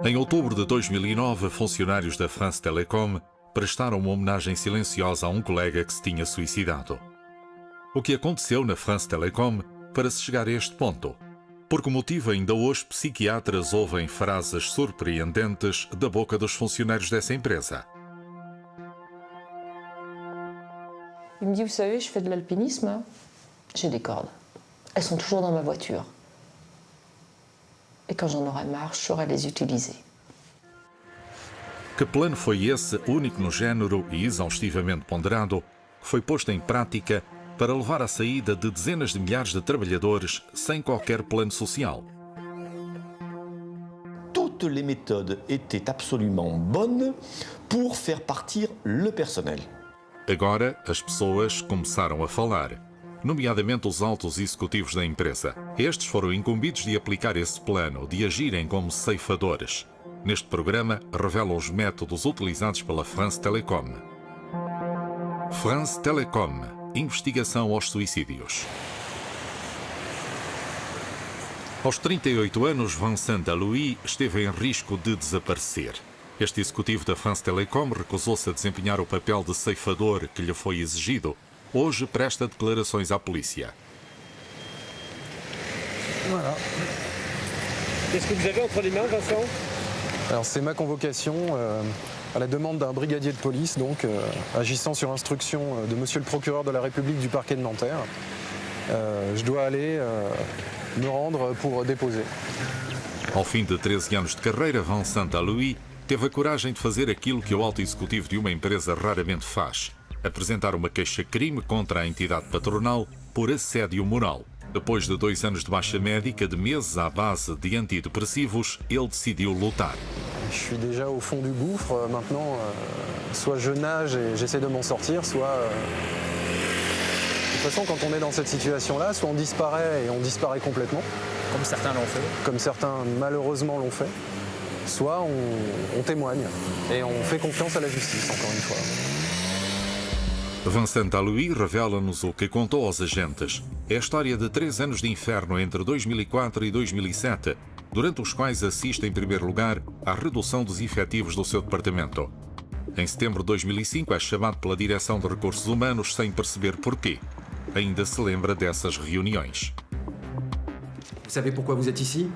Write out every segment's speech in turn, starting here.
Em outubro de 2009, funcionários da France Telecom prestaram uma homenagem silenciosa a um colega que se tinha suicidado. O que aconteceu na France Telecom para se chegar a este ponto? Por que motivo ainda hoje psiquiatras ouvem frases surpreendentes da boca dos funcionários dessa empresa? Il me dit, vous savez, je fais de l'alpinisme, j'ai des cordes. Elles sont toujours dans ma voiture. Et quand j'en aurai marre, je saurai les utiliser. Que plano foi esse, único no género e exaustivamente ponderado, que foi posto em prática para levar à saída de dezenas de milhares de trabalhadores sem qualquer plano social? Toutes les méthodes étaient absolument bonnes pour faire partir le personnel. Agora, as pessoas começaram a falar, nomeadamente os altos executivos da empresa. Estes foram incumbidos de aplicar esse plano, de agirem como ceifadores. Neste programa, revelam os métodos utilizados pela France Telecom. France Telecom. Investigação aos suicídios. Aos 38 anos, Vincent Allouy esteve em risco de desaparecer. Este executivo da France Telecom recusou-se a desempenhar o papel de ceifador que lhe foi exigido. Hoje presta declarações à polícia. Voilà. Qu'est-ce que vous avez entre les mains, Vincent? Alors c'est ma convocation à la demande d'un brigadier de police, donc agissant sur instruction de monsieur le procureur de la République du parquet de Nanterre. Je dois aller me rendre pour déposer. Ao fim de 13 anos de carreira, Vincent Allouy teve a coragem de fazer aquilo que o alto executivo de uma empresa raramente faz: apresentar uma queixa-crime contra a entidade patronal por assédio moral. Depois de 2 anos de baixa médica, de meses à base de antidepressivos, ele decidiu lutar. Je suis déjà au fond du gouffre. Maintenant, soit je nage et j'essaie de m'en sortir, soit... De toute façon, quand on est dans cette situation-là, soit on disparaît et on disparaît complètement. Comme certains l'ont fait. Comme certains malheureusement l'ont fait. Soit on témoigne et on fait confiance à la justice, encore une fois. Vincent Allouy revela-nos o que contou aos agentes. É a história de 3 anos de inferno entre 2004 e 2007, durante os quais assiste, em primeiro lugar, à redução dos efetivos do seu departamento. Em setembro de 2005 é chamado pela Direção de Recursos Humanos sem perceber porquê. Ainda se lembra dessas reuniões. Vous savez pourquoi vous êtes ici?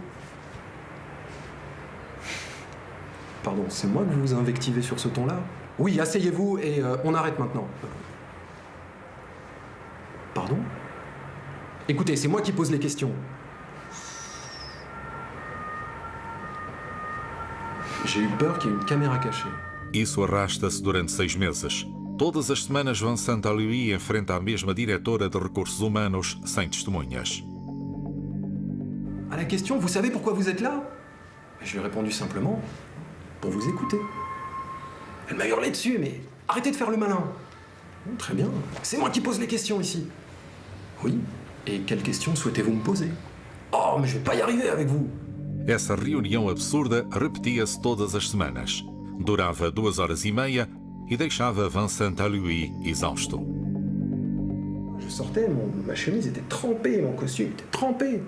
Pardon, c'est moi que vous vous invectivez sur ce ton-là? Oui, asseyez-vous et on arrête maintenant. Pardon? Écoutez, c'est moi qui pose les questions. J'ai eu peur qu'il y ait une caméra cachée. Isso arrasta-se durante 6 meses. Todas as semanas, Vincent Allouy enfrenta a mesma diretora de recursos humanos sem testemunhas. À la question, vous savez pourquoi vous êtes là? Je lui ai répondu simplement, pour vous écouter. Elle m'a hurlé dessus, mais arrêtez de faire le malin. Bon, très bien, c'est moi qui pose les questions ici. Oui, et quelles questions souhaitez-vous me poser? Oh, mais je vais pas y arriver avec vous. Essa reunião absurda repetia-se todas as semanas. Durava 2h30 e deixava Vincent Allouy exausto. Je sortais, ma chemise était trempée, mon costume était trempé.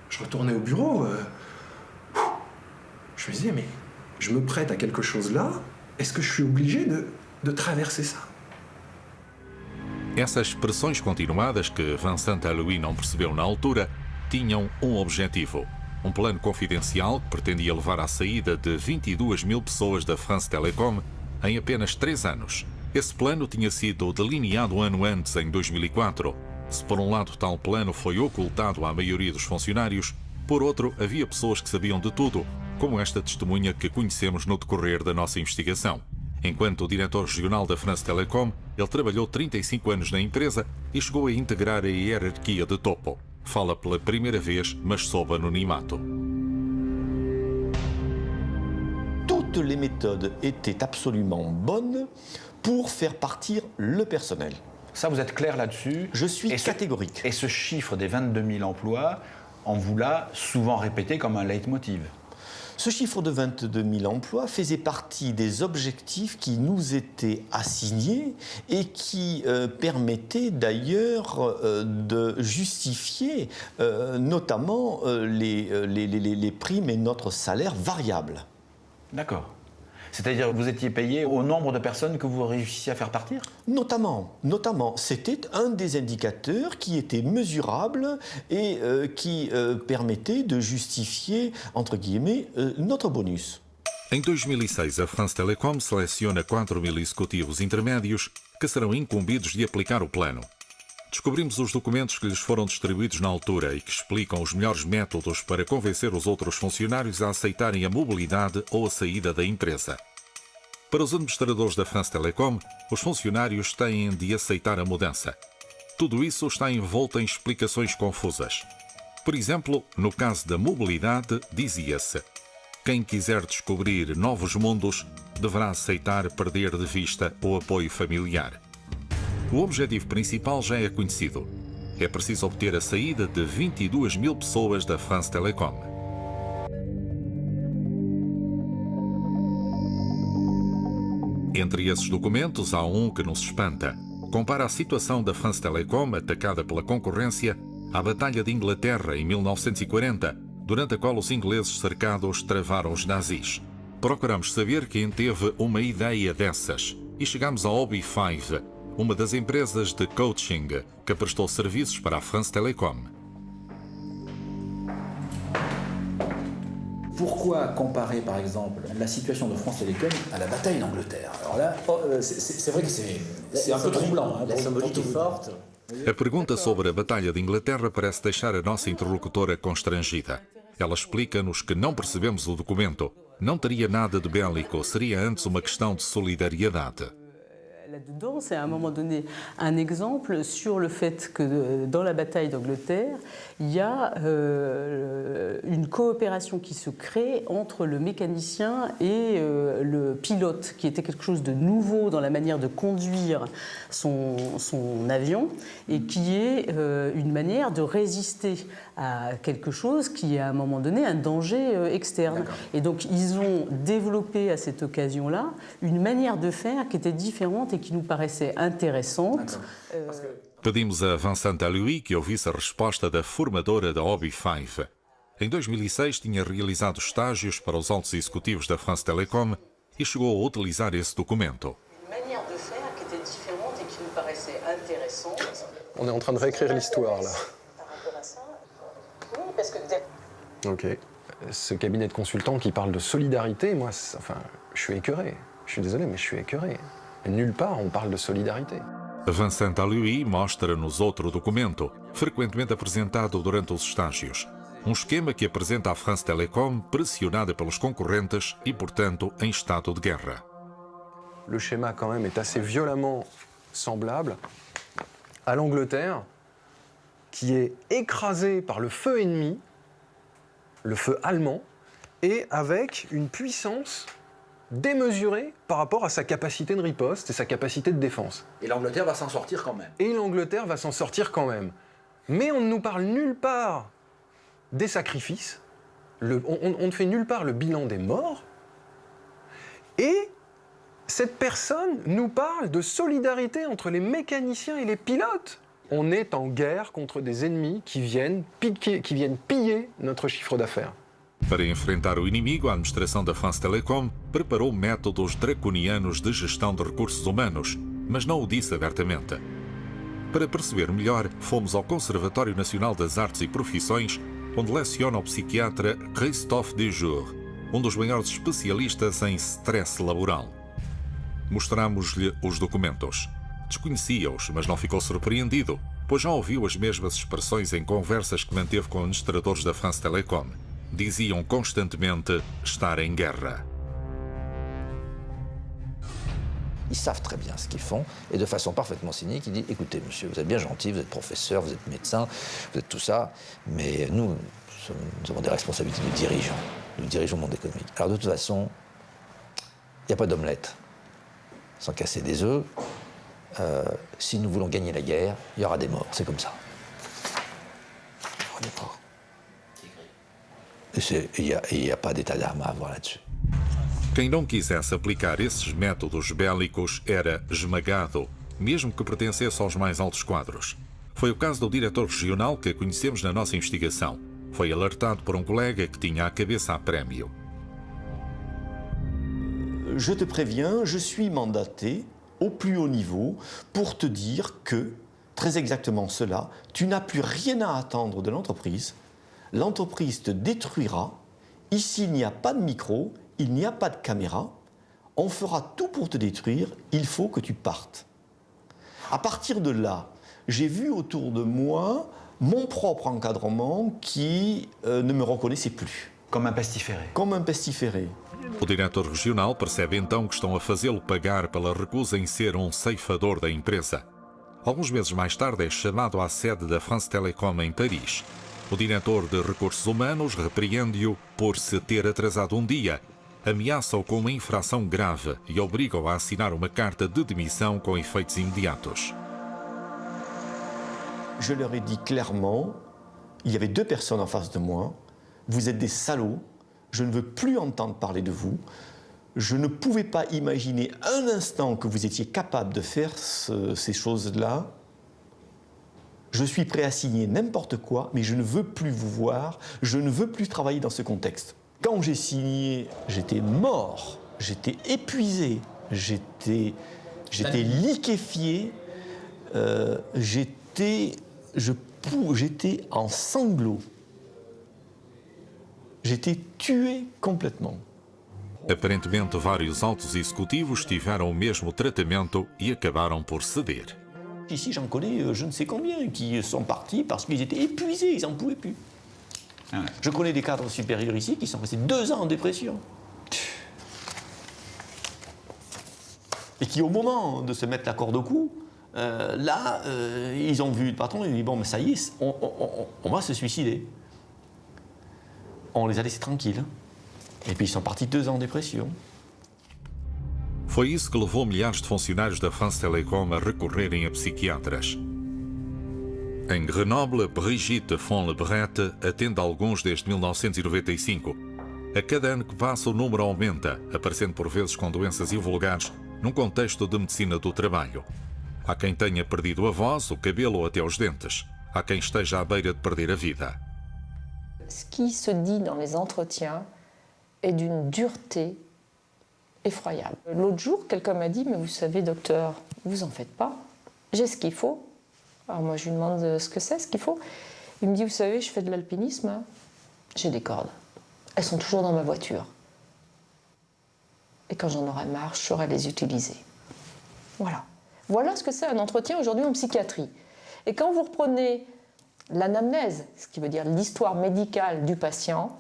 Je retournais au bureau, je me disais, mais je me prête à quelque chose là, est-ce que je suis obligé de traverser ça? Essas pressões continuadas que Vincent Allouy não percebeu na altura tinham um objetivo: um plano confidencial que pretendia levar à saída de 22 mil pessoas da France Telecom em apenas 3 anos. Esse plano tinha sido delineado um ano antes, em 2004. Se por um lado tal plano foi ocultado à maioria dos funcionários, por outro havia pessoas que sabiam de tudo, como esta testemunha que conhecemos no decorrer da nossa investigação. Enquanto diretor regional da France Telecom, ele trabalhou 35 anos na empresa e chegou a integrar a hierarquia de topo. Fala pela primeira vez, mas sob anonimato. Toutes les méthodes étaient absolument bonnes pour faire partir le personnel. Ça, vous êtes clair là-dessus? Je suis catégorique. Et ce chiffre des 22 000 emplois, on vous l'a souvent répété comme un leitmotiv? Ce chiffre de 22 000 emplois faisait partie des objectifs qui nous étaient assignés et qui permettaient d'ailleurs de justifier notamment les primes et notre salaire variable. D'accord. C'est-à-dire que vous étiez payé au nombre de personnes que vous réussissiez à faire partir? Notamment, c'était un des indicateurs qui était mesurable et qui permettait de justifier, entre guillemets, notre bonus. Em 2006, a France Telecom seleciona 4.000 executivos intermédios que serão incumbidos de aplicar o plano. Descobrimos os documentos que lhes foram distribuídos na altura e que explicam os melhores métodos para convencer os outros funcionários a aceitarem a mobilidade ou a saída da empresa. Para os administradores da France Telecom, os funcionários têm de aceitar a mudança. Tudo isso está envolto em explicações confusas. Por exemplo, no caso da mobilidade, dizia-se: quem quiser descobrir novos mundos deverá aceitar perder de vista o apoio familiar. O objetivo principal já é conhecido. É preciso obter a saída de 22 000 pessoas da France Telecom. Entre esses documentos, há um que nos espanta. Compara a situação da France Telecom, atacada pela concorrência, à Batalha de Inglaterra em 1940, durante a qual os ingleses cercados travaram os nazis. Procuramos saber quem teve uma ideia dessas e chegamos à OB5, uma das empresas de coaching que prestou serviços para a France Telecom. Pourquoi comparer, par exemple, la situation de France Télécom à la bataille d'Angleterre? Alors là, c'est vrai que c'est un peu troublant. Hein, la symbolique est forte. A pergunta sobre a Batalha de Inglaterra parece deixar a nossa interlocutora constrangida. Ela explica-nos que não percebemos o documento. Não teria nada de bélico, seria antes uma questão de solidariedade. Là-dedans, c'est à un moment donné un exemple sur le fait que dans la bataille d'Angleterre, il y a une coopération qui se crée entre le mécanicien et le pilote, qui était quelque chose de nouveau dans la manière de conduire son avion et qui est une manière de résister à quelque chose qui est à un moment donné un danger externe. Et donc ils ont développé à cette occasion-là une manière de faire qui était différente et qui nous paraissait intéressante. Pedimos a Vincent Louis que ouvisse a resposta da formadora da OB5. Em 2006 tinha realizado estágios para os altos executivos da France Telecom e chegou a utilizar esse documento. Une manière de faire qui était différente et qui nous paraissait intéressante. On est en train de réécrire l'histoire, là. Par rapport à ça, oui, parce que... Ok. Ce cabinet de consultants qui parle de solidarité, moi, enfin, je suis écœuré. Je suis désolé, mais je suis écœuré. Nulle part on parle de solidarité. Vincent Louis mostra-nos outro documento, frequentemente apresentado durante os estágios. Esquema que apresenta a France Telecom pressionada pelos concorrentes e, portanto, em estado de guerra. Le schéma, quand même, est assez violemment semblable à l'Angleterre, qui est écrasée par le feu ennemi, le feu allemand, et avec une puissance démesurée par rapport à sa capacité de riposte et sa capacité de défense. Et l'Angleterre va s'en sortir quand même. Et l'Angleterre va s'en sortir quand même. Mais on ne nous parle nulle part des sacrifices, on ne fait nulle part le bilan des morts, et cette personne nous parle de solidarité entre les mécaniciens et les pilotes. On est en guerre contre des ennemis qui viennent piller notre chiffre d'affaires. Para enfrentar o inimigo, a administração da France Telecom preparou métodos draconianos de gestão de recursos humanos, mas não o disse abertamente. Para perceber melhor, fomos ao Conservatório Nacional das Artes e Profissões, onde leciona o psiquiatra Christophe Dejour, dos maiores especialistas em stress laboral. Mostramos-lhe os documentos. Desconhecia-os, mas não ficou surpreendido, pois já ouviu as mesmas expressões em conversas que manteve com administradores da France Telecom. Diziam constantemente estar em guerra. Ils savent très bien ce qu'ils font, et de façon parfaitement cynique, ils disent « Écoutez, monsieur, vous êtes bien gentil, vous êtes professeur, vous êtes médecin, vous êtes tout ça, mais nous avons des responsabilités de dirigeants. Nous dirigeons le monde économique. Alors de toute façon, il n'y a pas d'omelette sans casser des œufs. Si nous voulons gagner la guerre, il y aura des morts, c'est comme ça. » On est pas. Il n'y a pas d'état d'âme à avoir là-dessus. Quem não quisesse aplicar esses métodos bélicos era esmagado, mesmo que pertencesse aos mais altos quadros. Foi o caso do diretor regional que conhecemos na nossa investigação. Foi alertado por um colega que tinha a cabeça a prémio. Je te préviens, je suis mandaté au plus haut niveau pour te dire que, très exactement cela, tu n'as plus rien à attendre de l'entreprise. L'entreprise te détruira. Ici, il n'y a pas de micro, il n'y a pas de caméra. On fera tout pour te détruire. Il faut que tu partes. À partir de là, j'ai vu autour de moi mon propre encadrement qui ne me reconnaissait plus. Comme un pestiféré. Comme un pestiféré. O diretor regional percebe então que estão a fazê-lo pagar pela recusa em ser um ceifador da empresa. Alguns meses mais tarde é chamado à sede da France Télécom em Paris. O diretor de recursos humanos repreende-o por se ter atrasado um dia, ameaça-o com uma infração grave e obriga-o a assinar uma carta de demissão com efeitos imediatos. Je leur ai dit clairement, il y avait 2 personnes en face de moi, vous êtes des salauds, je ne veux plus entendre parler de vous, je ne pouvais pas imaginer un instant que vous étiez capable de faire ces choses-là. Je suis prêt à signer n'importe quoi, mais je ne veux plus vous voir, je ne veux plus travailler dans ce contexte. Quand j'ai signé, j'étais mort, j'étais épuisé, j'étais liquéfié, j'étais en sanglots. J'étais tué complètement. Aparentemente, vários altos executivos tiveram o mesmo tratamento e acabaram por ceder. Ici, j'en connais je ne sais combien qui sont partis parce qu'ils étaient épuisés, ils n'en pouvaient plus. Je connais des cadres supérieurs ici qui sont restés 2 ans en dépression. Et qui, au moment de se mettre la corde au cou, ils ont vu le patron, ils ont dit bon, mais ça y est, on va se suicider. On les a laissés tranquilles. Et puis ils sont partis 2 ans en dépression. Foi isso que levou milhares de funcionários da France Télécom a recorrerem a psiquiatras. Em Grenoble, Brigitte Fonlebrette atende alguns desde 1995. A cada ano que passa, o número aumenta, aparecendo por vezes com doenças invulgares num contexto de medicina do trabalho. Há quem tenha perdido a voz, o cabelo ou até os dentes. Há quem esteja à beira de perder a vida. Ce qui se dit dans les entretiens est d'une dureté effroyable. L'autre jour, quelqu'un m'a dit « Mais vous savez, docteur, vous en faites pas. J'ai ce qu'il faut. » Alors moi, je lui demande ce que c'est, ce qu'il faut. Il me dit « Vous savez, je fais de l'alpinisme. Hein. J'ai des cordes. Elles sont toujours dans ma voiture. Et quand j'en aurai marre, je saurai les utiliser. » Voilà. Voilà ce que c'est un entretien aujourd'hui en psychiatrie. Et quand vous reprenez l'anamnèse, ce qui veut dire l'histoire médicale du patient,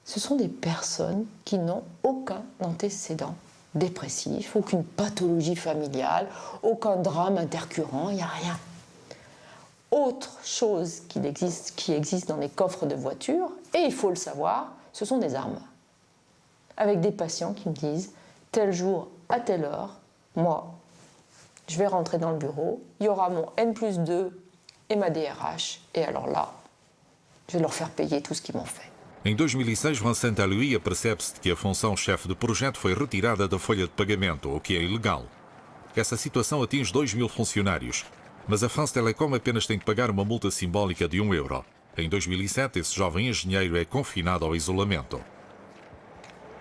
ce sont des personnes qui n'ont aucun antécédent dépressif, aucune pathologie familiale, aucun drame intercurrent, il n'y a rien. Autre chose qui existe dans les coffres de voitures, et il faut le savoir, ce sont des armes. Avec des patients qui me disent, tel jour, à telle heure, moi, je vais rentrer dans le bureau, il y aura mon N+2 et ma DRH, et alors là, je vais leur faire payer tout ce qu'ils m'ont fait. Em 2006, Vincent Allouy apercebe-se de que a função chefe de projeto foi retirada da folha de pagamento, o que é ilegal. Essa situação atinge 2.000 funcionários, mas a France Télécom apenas tem de pagar uma multa simbólica de €1. Em 2007, esse jovem engenheiro é confinado ao isolamento.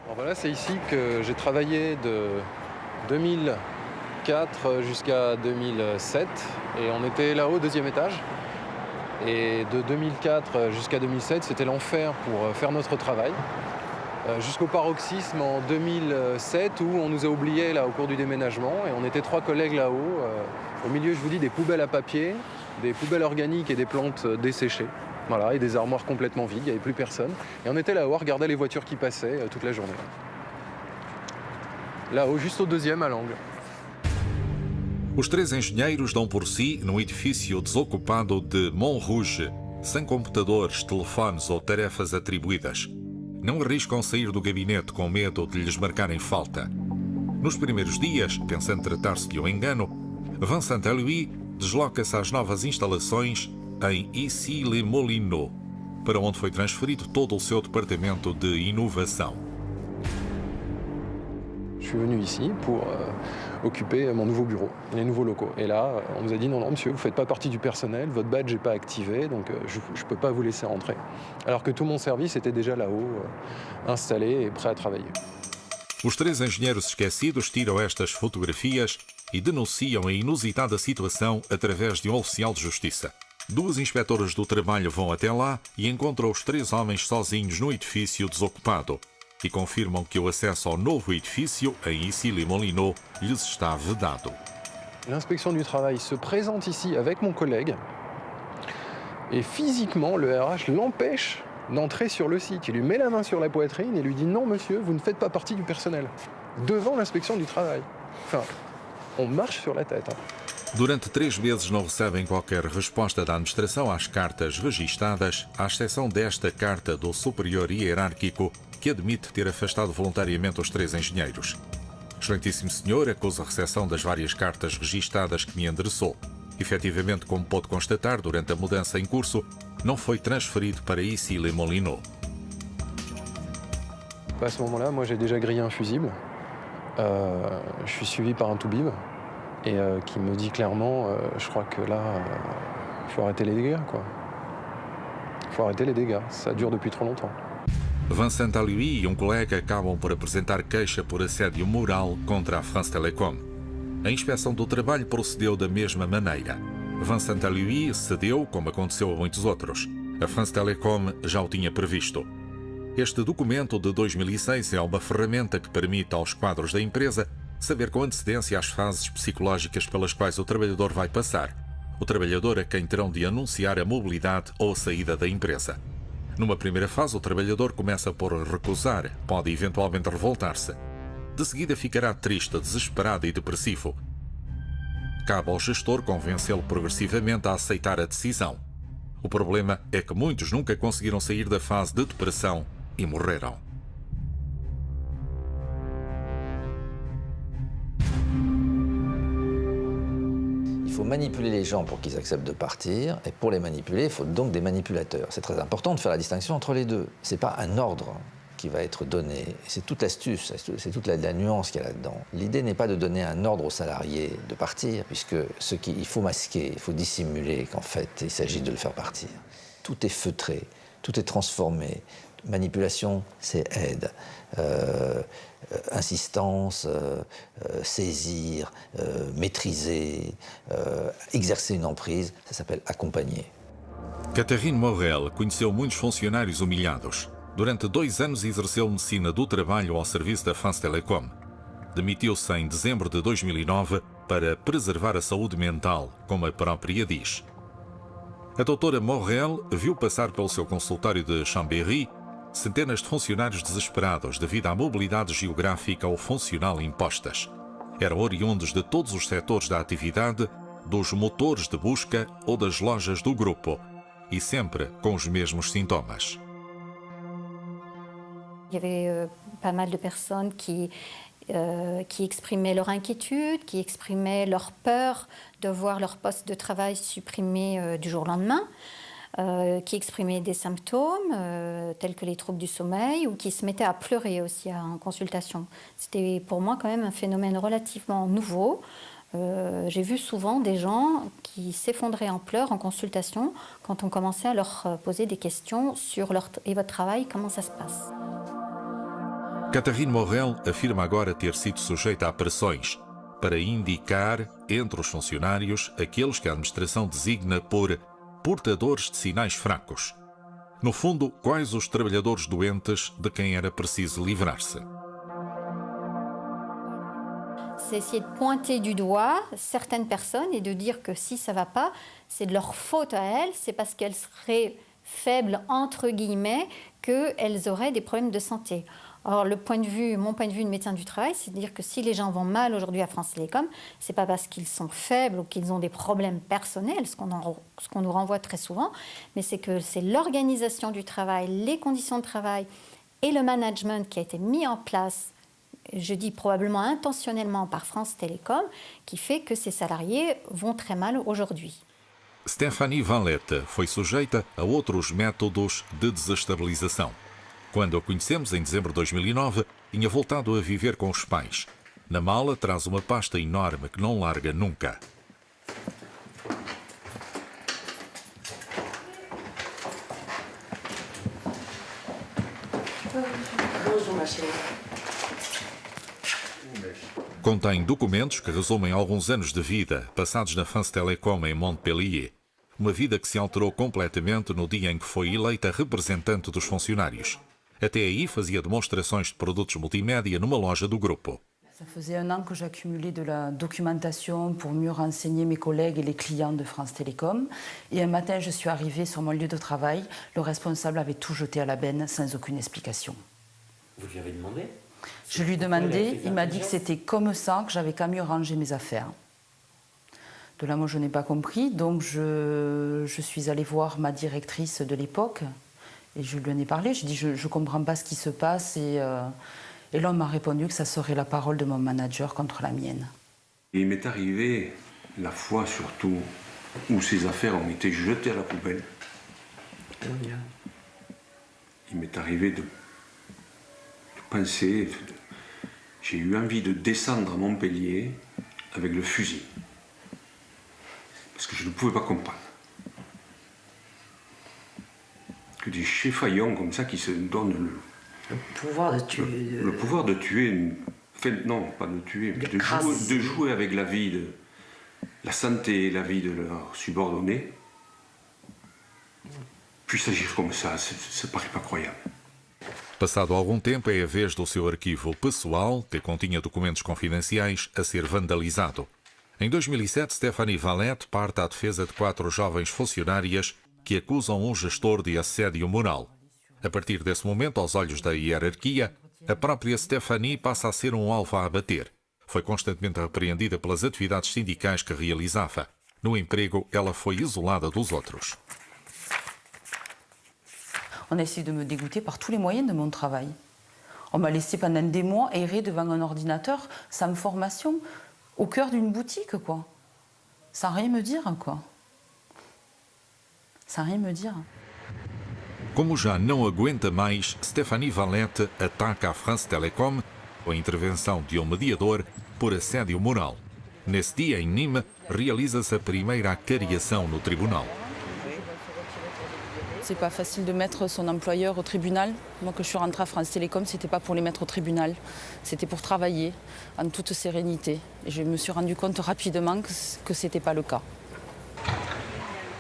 Alors voilà, c'est ici que j'ai travaillé de 2004 jusqu'à 2007 et on était là-haut au 2e étage. Et de 2004 jusqu'à 2007, c'était l'enfer pour faire notre travail. Jusqu'au paroxysme en 2007 où on nous a oubliés là au cours du déménagement et on était 3 collègues là-haut. Au milieu, je vous dis, des poubelles à papier, des poubelles organiques et des plantes desséchées. Voilà, et des armoires complètement vides, il n'y avait plus personne. Et on était là-haut, on regardait les voitures qui passaient toute la journée. Là-haut, juste au 2e à l'angle. Os 3 engenheiros dão por si num edifício desocupado de Montrouge, sem computadores, telefones ou tarefas atribuídas. Não arriscam sair do gabinete com medo de lhes marcarem falta. Nos primeiros dias, pensando tratar-se de um engano, Vincent Allouy desloca-se às novas instalações em Issy-les-Moulineaux. para onde foi transferido todo o seu departamento de inovação. Je suis venu ici pour occuper mon nouveau bureau, les nouveaux locaux. Et là, on nous a dit non, non, monsieur, vous ne faites pas partie du personnel, votre badge n'est pas activé, donc je ne peux pas vous laisser rentrer. Alors que tout mon service était déjà là-haut, installé et prêt à travailler. Os 3 engenheiros esquecidos tiram estas fotografias e denunciam a inusitada situação através de um oficial de justiça. 2 inspetoras do trabalho vão até lá e encontram os 3 homens sozinhos no edifício desocupado e confirmam que o acesso ao novo edifício, em Issy-les-Moulineaux, lhes está vedado. L'inspection du travail se présente ici avec mon collègue et physiquement, le RH l'empêche d'entrer sur le site. Il lui met la main sur la poitrine et lui dit « Non, monsieur, vous ne faites pas partie du personnel » devant l'inspection du travail. Enfin, on marche sur la tête. Durante 3 meses não recebem qualquer resposta da administração às cartas registadas, à exceção desta carta do superior hierárquico que admite ter afastado voluntariamente os 3 engenheiros. Excelentíssimo senhor, acusa a recepção das várias cartas registadas que me endereçou. Efetivamente, como pôde constatar, durante a mudança em curso, não foi transferido para Issy-les-Moulineaux. À ce moment-là, moi j'ai déjà grillé un fusible. Je suis suivi par un toubib et qui me dit clairement, je crois que là, il faut arrêter les dégâts, quoi. Il faut arrêter les dégâts, ça dure depuis trop longtemps. Vincent Alioui e colega acabam por apresentar queixa por assédio moral contra a France Télécom. A inspeção do trabalho procedeu da mesma maneira. Vincent Alioui cedeu, como aconteceu a muitos outros. A France Télécom já o tinha previsto. Este documento de 2006 é uma ferramenta que permite aos quadros da empresa saber com antecedência as fases psicológicas pelas quais o trabalhador vai passar. O trabalhador a quem terão de anunciar a mobilidade ou a saída da empresa. Numa primeira fase, o trabalhador começa por recusar, pode eventualmente revoltar-se. De seguida ficará triste, desesperado e depressivo. Cabe ao gestor convencê-lo progressivamente a aceitar a decisão. O problema é que muitos nunca conseguiram sair da fase de depressão e morreram. Il faut manipuler les gens pour qu'ils acceptent de partir, et pour les manipuler, il faut donc des manipulateurs. C'est très important de faire la distinction entre les deux. Ce n'est pas un ordre qui va être donné, c'est toute l'astuce, c'est toute la nuance qu'il y a là-dedans. L'idée n'est pas de donner un ordre aux salariés de partir, puisque il faut masquer, il faut dissimuler qu'en fait, il s'agit de le faire partir. Tout est feutré, tout est transformé. Manipulation, c'est aide. Insistance, saisir, maîtriser, exercer une emprise, ça s'appelle accompagner. Catherine Morel conheceu muitos funcionários humilhados. Durante 2 anos exerceu medicina do trabalho ao serviço da France Télécom. Demitiu-se em dezembro de 2009 para preservar a saúde mental, como a própria diz. A doutora Morel viu passar pelo seu consultório de Chambéry centenas de funcionários desesperados devido à mobilidade geográfica ou funcional impostas. Eram oriundos de todos os setores da atividade, dos motores de busca ou das lojas do grupo, e sempre com os mesmos sintomas. Il y avait pas mal de personnes qui exprimaient leur inquiétude, qui exprimaient leur peur de voir leur poste de travail supprimé du jour au lendemain, qui exprimaient des symptômes tels que les troubles du sommeil ou qui se mettaient à pleurer aussi en consultation. C'était pour moi quand même un phénomène relativement nouveau. J'ai vu souvent des gens qui s'effondraient en pleurs en consultation quand on commençait à leur poser des questions sur votre travail, comment ça se passe. Catherine Morel afirma agora ter sido sujeita a pressões para indicar entre os funcionários aqueles que a administração designa por portadores de sinais fracos. No fundo, quais os trabalhadores doentes de quem era preciso livrar-se. C'est essayer de pointer du doigt certaines personnes et de dire que si ça ne va pas, c'est de leur faute à elles, c'est parce qu'elles seraient faibles, entre guillemets, qu'elles auraient des problèmes de santé. Or, mon point de vue de médecin du travail, c'est de dire que si les gens vont mal aujourd'hui à France Télécom, ce n'est pas parce qu'ils sont faibles ou qu'ils ont des problèmes personnels, ce qu'on nous renvoie très souvent, mais c'est que c'est l'organisation du travail, les conditions de travail et le management qui a été mis en place, je dis probablement intentionnellement par France Télécom, qui fait que ces salariés vont très mal aujourd'hui. Stéphanie Valette foi sujeita a outros métodos de desestabilização. Quando a conhecemos, em dezembro de 2009, tinha voltado a viver com os pais. Na mala traz uma pasta enorme que não larga nunca. Contém documentos que resumem alguns anos de vida passados na France Télécom em Montpellier. Uma vida que se alterou completamente no dia em que foi eleita representante dos funcionários. Até aí fazia demonstrações de produtos multimédia numa loja do grupo. Ça faisait un an que j'accumulais de la documentation pour mieux renseigner mes collègues et les clients de France Télécom. Et un matin, je suis arrivée sur mon lieu de travail. Le responsable avait tout jeté à la benne sans aucune explication. Vous lui avez demandé? Je lui ai demandé, il m'a dit que c'était comme ça, que j'avais qu'à mieux ranger mes affaires. De là, moi, je n'ai pas compris, donc je suis allée voir ma directrice de l'époque et je lui en ai parlé. J'ai dit, je ne comprends pas ce qui se passe et l'homme m'a répondu que ça serait la parole de mon manager contre la mienne. Il m'est arrivé la fois surtout où ces affaires ont été jetées à la poubelle. Il m'est arrivé de penser, j'ai eu envie de descendre à Montpellier avec le fusil. Parce que je ne pouvais pas comprendre. Que des cheffaillons comme ça qui se donnent le pouvoir de tuer. Le pouvoir de tuer, enfin, non, pas de tuer, mais de jouer avec la vie, la santé et la vie de leurs subordonnés. Puis agir comme ça paraît pas croyable. Passado algum tempo, é a vez do seu arquivo pessoal, que continha documentos confidenciais, a ser vandalizado. Em 2007, Stéphanie Valette parte à defesa de 4 jovens funcionárias que acusam um gestor de assédio moral. A partir desse momento, aos olhos da hierarquia, a própria Stéphanie passa a ser um alvo a abater. Foi constantemente repreendida pelas atividades sindicais que realizava. No emprego, ela foi isolada dos outros. On a essayé de me dégoûter par tous les moyens de mon travail. On m'a laissé pendant des mois errer devant un ordinateur sans formation, au cœur d'une boutique, quoi. Sans rien me dire, quoi. Sans rien me dire. Como já não aguenta mais, Stéphanie Valette ataca a France Télécom com a intervenção de um mediador por assédio moral. Nesse dia, em Nîmes, realiza-se a primeira acariação no tribunal. C'est pas facile de mettre son employeur au tribunal. Moi, quand je suis rentrée à France Télécom, c'était pas pour les mettre au tribunal. C'était pour travailler en toute sérénité. Et je me suis rendu compte rapidement que c'était pas le cas.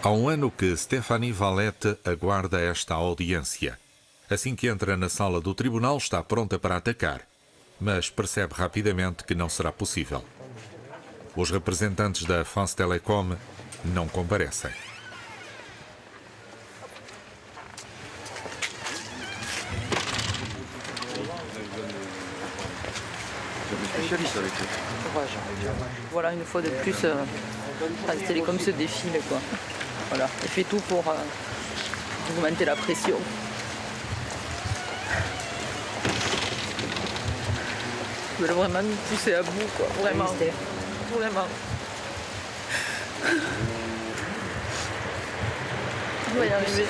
Há ano que Stéphanie Valette aguarda esta audiência. Assim que entra na sala do tribunal, está pronta para atacar. Mas percebe rapidamente que não será possível. Os representantes da France Télécom não comparecem. Spécialiste avec eux. Courage. Voilà, une fois de plus, France Télécom se défile, quoi. Voilà, elle fait tout pour augmenter la pression. Ils veulent vraiment nous pousser à bout, quoi. Vraiment. Vraiment. On va y arriver.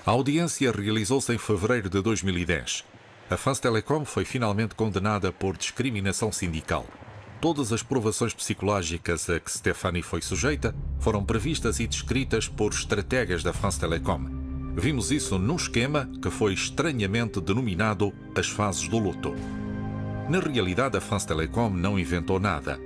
A audiência realizou-se em fevereiro de 2010. A France Télécom foi finalmente condenada por discriminação sindical. Todas as provações psicológicas a que Stéphanie foi sujeita foram previstas e descritas por estrategas da France Télécom. Vimos isso num esquema que foi estranhamente denominado as fases do luto. Na realidade, a France Télécom não inventou nada.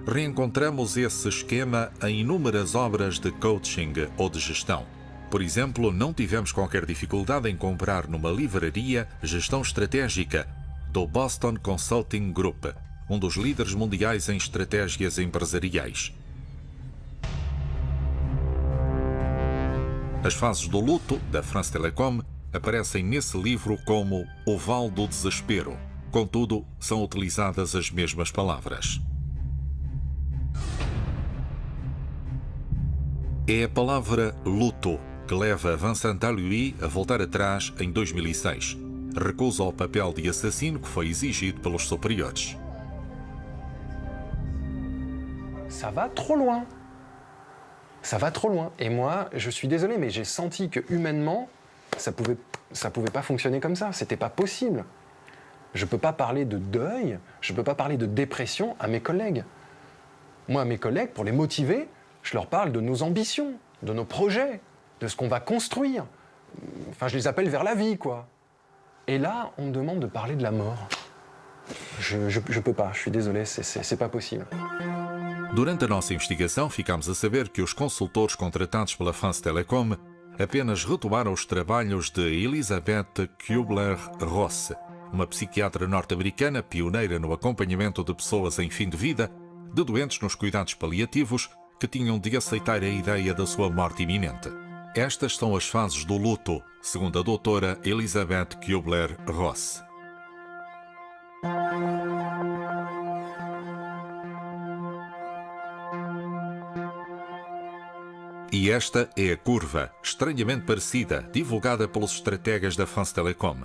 Reencontramos esse esquema em inúmeras obras de coaching ou de gestão. Por exemplo, não tivemos qualquer dificuldade em comprar numa livraria Gestão Estratégica, do Boston Consulting Group, um dos líderes mundiais em estratégias empresariais. As fases do luto da France Télécom aparecem nesse livro como o Vale do Desespero. Contudo, são utilizadas as mesmas palavras. É a palavra luto que leva Vincent Allouy a voltar atrás em 2006. Recusa o papel de assassino que foi exigido pelos superiores. ça va trop loin. Ça va trop loin. Et moi, je suis désolé, mais j'ai senti que humainement, ça pouvait pas fonctionner comme ça. C'était pas possible. Je peux pas parler de deuil, je peux pas parler de dépression à mes collègues. Moi, à mes collègues, pour les motiver, je leur parle de nos ambitions, de nos projets, de ce qu'on va construire. Enfin, je les appelle vers la vie, quoi. Et là, on me demande de parler de la mort. Je peux pas, je suis désolé, c'est pas possible. Durante a nossa investigação, ficámos a saber que os consultores contratados pela France Telecom apenas retomaram os trabalhos de Elisabeth Kubler-Ross, uma psiquiatra norte-americana pioneira no acompanhamento de pessoas em fim de vida, de doentes nos cuidados paliativos que tinham de aceitar a ideia da sua morte iminente. Estas são as fases do luto, segundo a doutora Elisabeth Kubler-Ross. E esta é a curva, estranhamente parecida, divulgada pelos estrategas da France Telecom.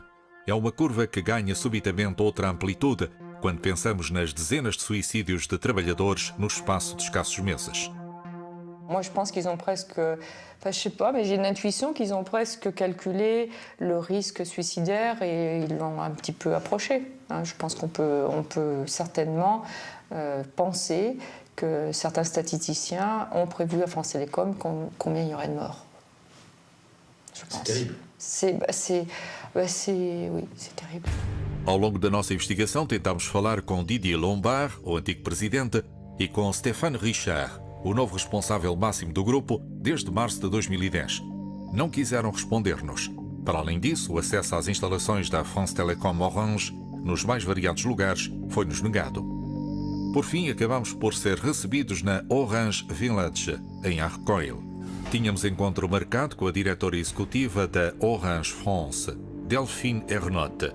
É uma curva que ganha subitamente outra amplitude quando pensamos nas dezenas de suicídios de trabalhadores no espaço de escassos meses. Moi, je pense qu'ils ont presque, enfin, je sais pas, mais j'ai une intuition qu'ils ont presque calculé le risque suicidaire et ils l'ont un petit peu approché. Je pense qu'on peut certainement penser que certains statisticiens ont prévu à France Télécom combien il y aurait de morts. Je pense. C'est terrible. Oui, c'est terrible. Ao longo da nossa investigação, tentámos falar com Didier Lombard, o antigo presidente, e com Stéphane Richard, o novo responsável máximo do grupo, desde março de 2010. Não quiseram responder-nos. Para além disso, o acesso às instalações da France Telecom Orange, nos mais variados lugares, foi-nos negado. Por fim, acabamos por ser recebidos na Orange Village, em Arcueil. Tínhamos encontro marcado com a diretora executiva da Orange France, Delphine Ernotte.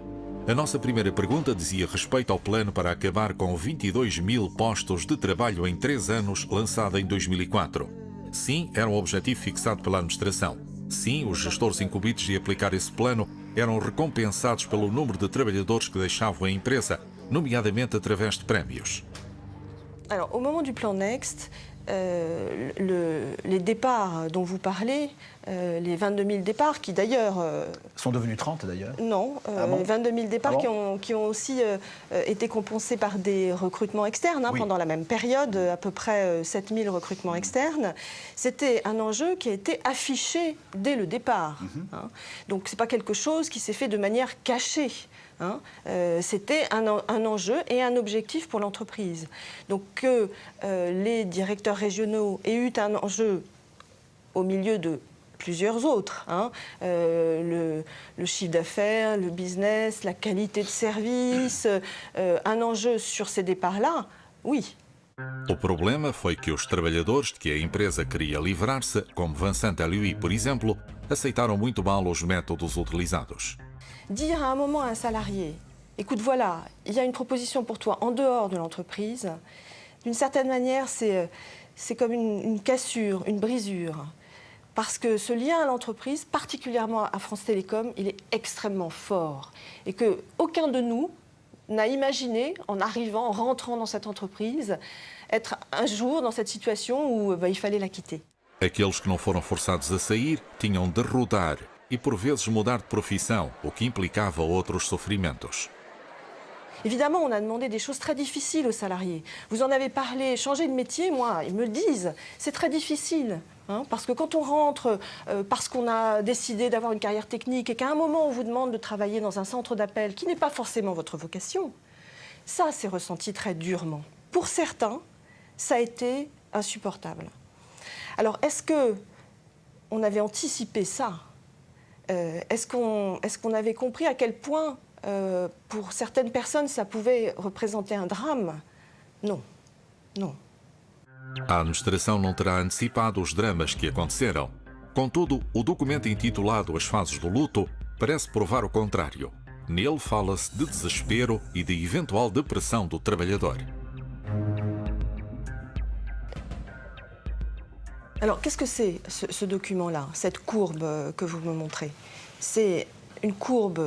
A nossa primeira pergunta dizia respeito ao plano para acabar com 22 mil postos de trabalho em 3 anos, lançado em 2004. Sim, era um objetivo fixado pela administração. Sim, os gestores incumbidos de aplicar esse plano eram recompensados pelo número de trabalhadores que deixavam a empresa, nomeadamente através de prémios. Alors, au moment du plan Next, les départs dont vous parlez, les 22 000 départs qui d'ailleurs... sont devenus 30 d'ailleurs. Non, bon 22 000 départs ah bon qui ont aussi été compensés par des recrutements externes oui. Pendant la même période, à peu près 7 000 recrutements externes. C'était un enjeu qui a été affiché dès le départ. Donc ce n'est pas quelque chose qui s'est fait de manière cachée. C'était un enjeu et un objectif pour l'entreprise. Donc que les directeurs régionaux aient eu un enjeu au milieu de plusieurs autres, le chiffre d'affaires, le business, la qualité de service, un enjeu sur ces départs-là, oui. O problema foi que os trabalhadores de que a empresa queria livrar-se, como Vincent Alioui, por exemplo, aceitaram muito mal os métodos utilizados. Dire à un moment à un salarié, écoute, voilà, il y a une proposition pour toi en dehors de l'entreprise, d'une certaine manière, c'est comme une cassure, une brisure. Parce que ce lien à l'entreprise, particulièrement à France Télécom, il est extrêmement fort. Et qu'aucun de nous n'a imaginé, en arrivant, en rentrant dans cette entreprise, être un jour dans cette situation où il fallait la quitter. Aqueles que não foram forçados a sair tinham de rodar e por vezes mudar de profissão, o que implicava outros sofrimentos. Évidemment, on a demandé des choses très difficiles aux salariés. Vous en avez parlé, changer de métier, moi, ils me le disent, c'est très difficile. Parce que quand on rentre, parce qu'on a décidé d'avoir une carrière technique et qu'à un moment on vous demande de travailler dans un centre d'appel qui n'est pas forcément votre vocation, ça c'est ressenti très durement. Pour certains, ça a été insupportable. Alors est-ce qu'on avait anticipé ça ? Est-ce qu'on avait compris à quel point, pour certaines personnes, ça pouvait représenter un drame ? Non, non. A administração não terá antecipado os dramas que aconteceram. Contudo, o documento intitulado As Fases do Luto parece provar o contrário. Nele fala-se de desespero e de eventual depressão do trabalhador. Alors, qu'est-ce que c'est ce document-là, cette courbe que vous me montrez ? C'est une courbe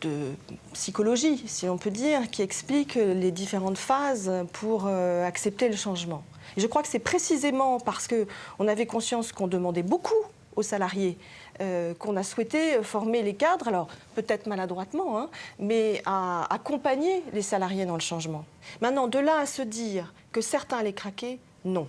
de psychologie, si on peut dire, qui explique les différentes phases pour accepter le changement. Et je crois que c'est précisément parce qu'on avait conscience qu'on demandait beaucoup aux salariés qu'on a souhaité former les cadres, alors peut-être maladroitement, hein, mais à accompagner les salariés dans le changement. Maintenant, de là à se dire que certains allaient craquer, non.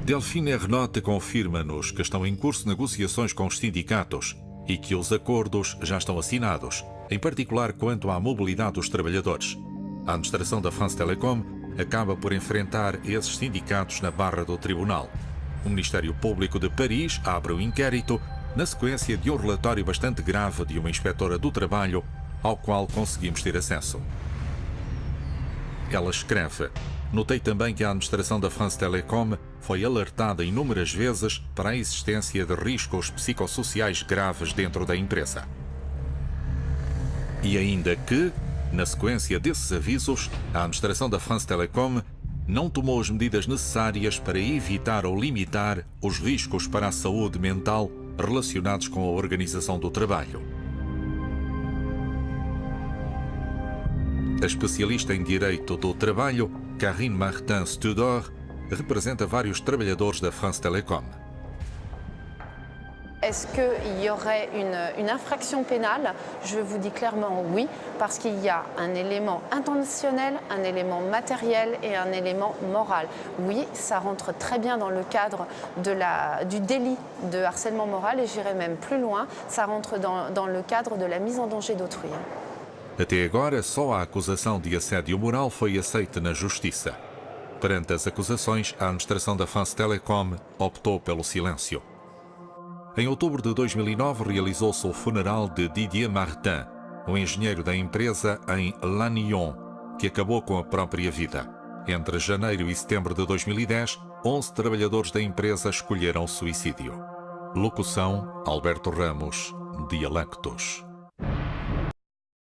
Delfina Renota confirma-nos que estão em curso negociações com os sindicatos e que os acordos já estão assinados, em particular quanto à mobilidade dos trabalhadores. A administração da France Telecom acaba por enfrentar esses sindicatos na barra do tribunal. O Ministério Público de Paris abre o inquérito na sequência de um relatório bastante grave de uma inspetora do trabalho ao qual conseguimos ter acesso. Ela escreve: notei também que a administração da France Telecom foi alertada inúmeras vezes para a existência de riscos psicossociais graves dentro da empresa. E ainda que, na sequência desses avisos, a administração da France Telecom não tomou as medidas necessárias para evitar ou limitar os riscos para a saúde mental relacionados com a organização do trabalho. A especialista em Direito do Trabalho, Karine Martin-Studor, representa vários trabalhadores da France Telecom. Est-ce qu'il y aurait une infraction pénale? Je vous dis clairement oui, parce qu'il y a un élément intentionnel, un élément matériel et un élément moral. Oui, ça rentre très bien dans le cadre du délit de harcèlement moral, et j'irai même plus loin, ça rentre dans le cadre de la mise en danger d'autrui. Até agora, só a acusação de assédio moral foi aceita na Justiça. Perante as acusações, a administração da France Telecom optou pelo silêncio. Em outubro de 2009, realizou-se o funeral de Didier Martin, um engenheiro da empresa em Lannion, que acabou com a própria vida. Entre janeiro e setembro de 2010, 11 trabalhadores da empresa escolheram suicídio. Locução: Alberto Ramos, Dialectos.